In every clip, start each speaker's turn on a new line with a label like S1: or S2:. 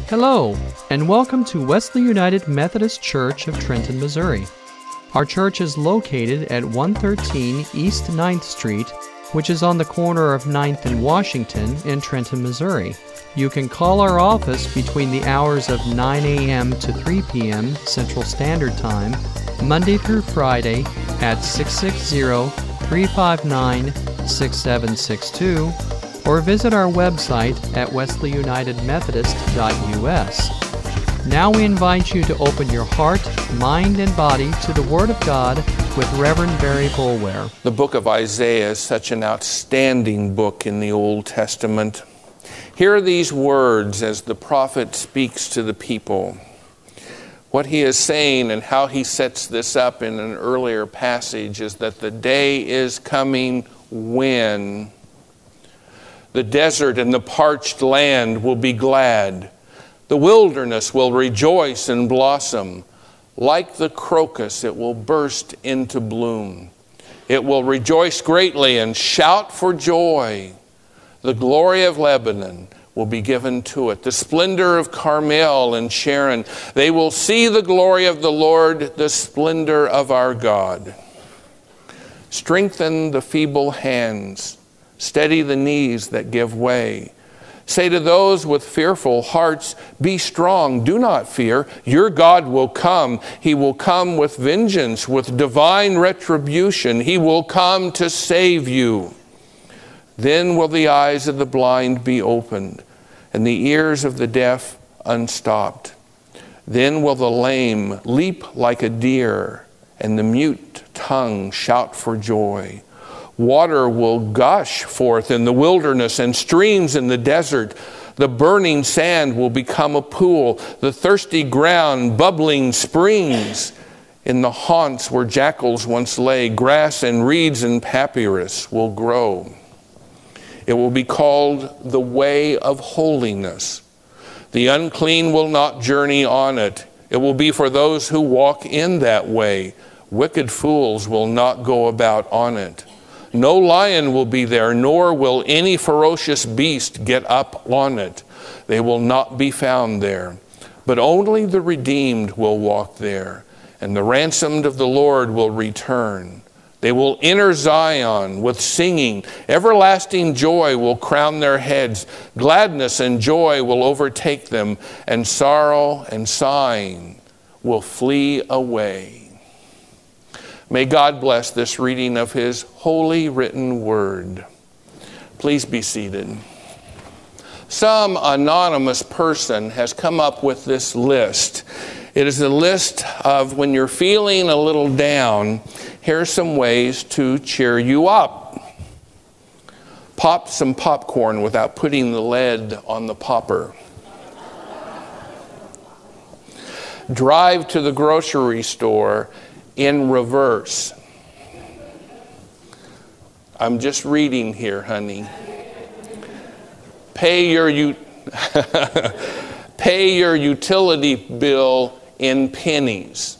S1: Hello, and welcome to Wesley United Methodist Church of Trenton, Missouri. Our church is located at 113 East 9th Street, which is on the corner of 9th and Washington in Trenton, Missouri. You can call our office between the hours of 9 a.m. to 3 p.m. Central Standard Time, Monday through Friday at 660-359-6762, or visit our website at wesleyunitedmethodist.us. Now we invite you to open your heart, mind, and body to the Word of God with Reverend Barry Boulware.
S2: The book of Isaiah is such an outstanding book in the Old Testament. Hear these words as the prophet speaks to the people. What he is saying and how he sets this up in an earlier passage is that the day is coming when the desert and the parched land will be glad. The wilderness will rejoice and blossom. Like the crocus, it will burst into bloom. It will rejoice greatly and shout for joy. The glory of Lebanon will be given to it. The splendor of Carmel and Sharon. They will see the glory of the Lord, the splendor of our God. Strengthen the feeble hands. Steady the knees that give way. Say to those with fearful hearts, be strong, do not fear. Your God will come. He will come with vengeance, with divine retribution. He will come to save you. Then will the eyes of the blind be opened, and the ears of the deaf unstopped. Then will the lame leap like a deer, and the mute tongue shout for joy. Water will gush forth in the wilderness and streams in the desert. The burning sand will become a pool, the thirsty ground bubbling springs. In the haunts where jackals once lay, grass and reeds and papyrus will grow. It will be called the way of holiness. The unclean will not journey on it. It will be for those who walk in that way. Wicked fools will not go about on it. No lion will be there, nor will any ferocious beast get up on it. They will not be found there. But only the redeemed will walk there, and the ransomed of the Lord will return. They will enter Zion with singing. Everlasting joy will crown their heads. Gladness and joy will overtake them, and sorrow and sighing will flee away. May God bless this reading of His holy written word. Please be seated. Some anonymous person has come up with this list. It is a list of when you're feeling a little down, here's some ways to cheer you up. Pop some popcorn without putting the lid on the popper. Drive to the grocery store in reverse. I'm just reading here, honey. Pay your utility bill in pennies.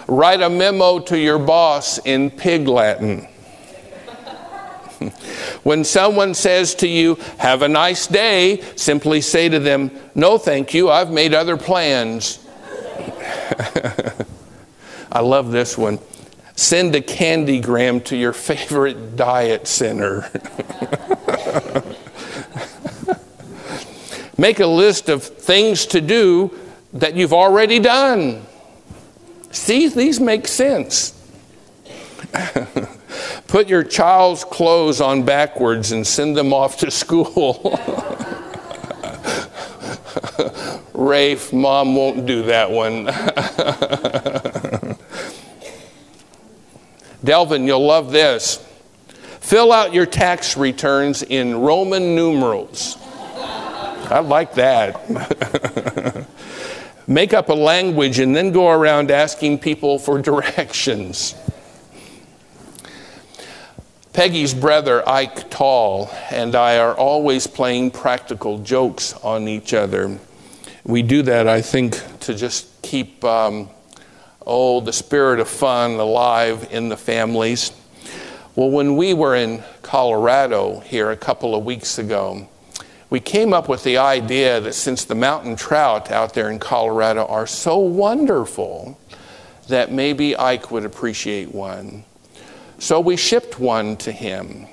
S2: Write a memo to your boss in Pig Latin. When someone says to you, have a nice day, simply say to them, no thank you, I've made other plans. I love this one. Send a candygram to your favorite diet center. Make a list of things to do that you've already done. See, these make sense. Put your child's clothes on backwards and send them off to school. Rafe, Mom won't do that one. Delvin, you'll love this. Fill out your tax returns in Roman numerals. I like that. Make up a language and then go around asking people for directions. Peggy's brother, Ike Tall, and I are always playing practical jokes on each other. We do that, I think, to just keep the spirit of fun alive in the families. Well, when we were in Colorado here a couple of weeks ago, we came up with the idea that since the mountain trout out there in Colorado are so wonderful, that maybe Ike would appreciate one. So we shipped one to him.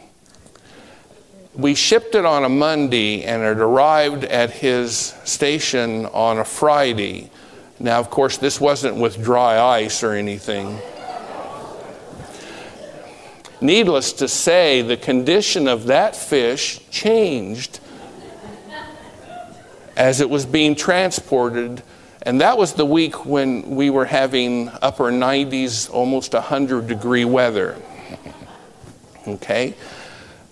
S2: We shipped it on a Monday, and it arrived at his station on a Friday. Now, of course, this wasn't with dry ice or anything. Needless to say, the condition of that fish changed as it was being transported. And that was the week when we were having upper 90s, almost 100-degree weather. Okay?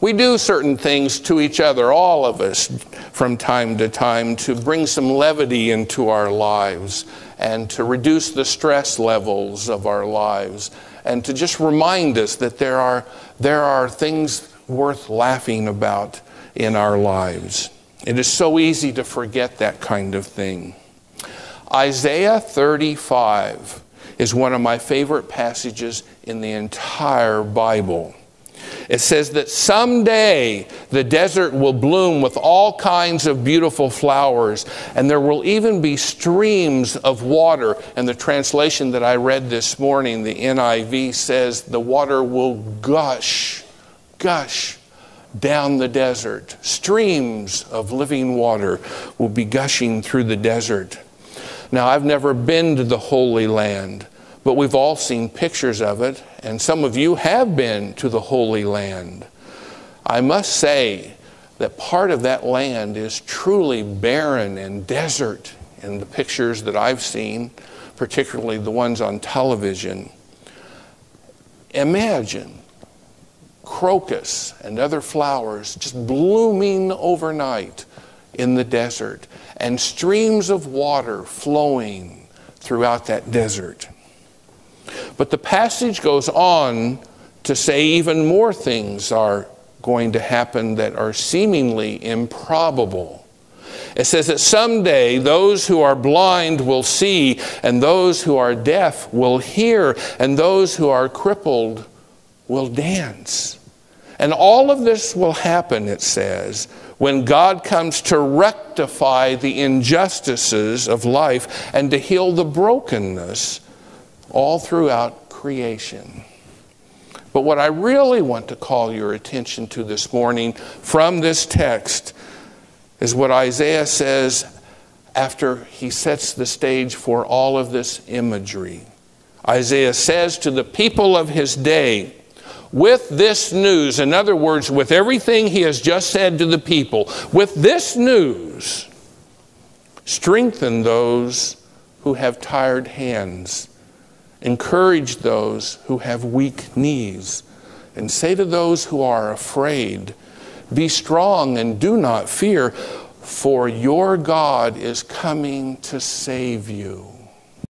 S2: We do certain things to each other, all of us, from time to time, to bring some levity into our lives and to reduce the stress levels of our lives and to just remind us that there are things worth laughing about in our lives. It is so easy to forget that kind of thing. Isaiah 35 is one of my favorite passages in the entire Bible. It says that someday the desert will bloom with all kinds of beautiful flowers, and there will even be streams of water. And the translation that I read this morning, the NIV, says the water will gush down the desert. Streams of living water will be gushing through the desert. Now, I've never been to the Holy Land, but we've all seen pictures of it, and some of you have been to the Holy Land. I must say that part of that land is truly barren and desert in the pictures that I've seen, particularly the ones on television. Imagine crocus and other flowers just blooming overnight in the desert, and streams of water flowing throughout that desert. But the passage goes on to say even more things are going to happen that are seemingly improbable. It says that someday those who are blind will see, and those who are deaf will hear, and those who are crippled will dance. And all of this will happen, it says, when God comes to rectify the injustices of life and to heal the brokenness all throughout creation. But what I really want to call your attention to this morning from this text is what Isaiah says after he sets the stage for all of this imagery. Isaiah says to the people of his day, with this news, in other words, with everything he has just said to the people, with this news, strengthen those who have tired hands, encourage those who have weak knees, and say to those who are afraid, be strong and do not fear, for your God is coming to save you.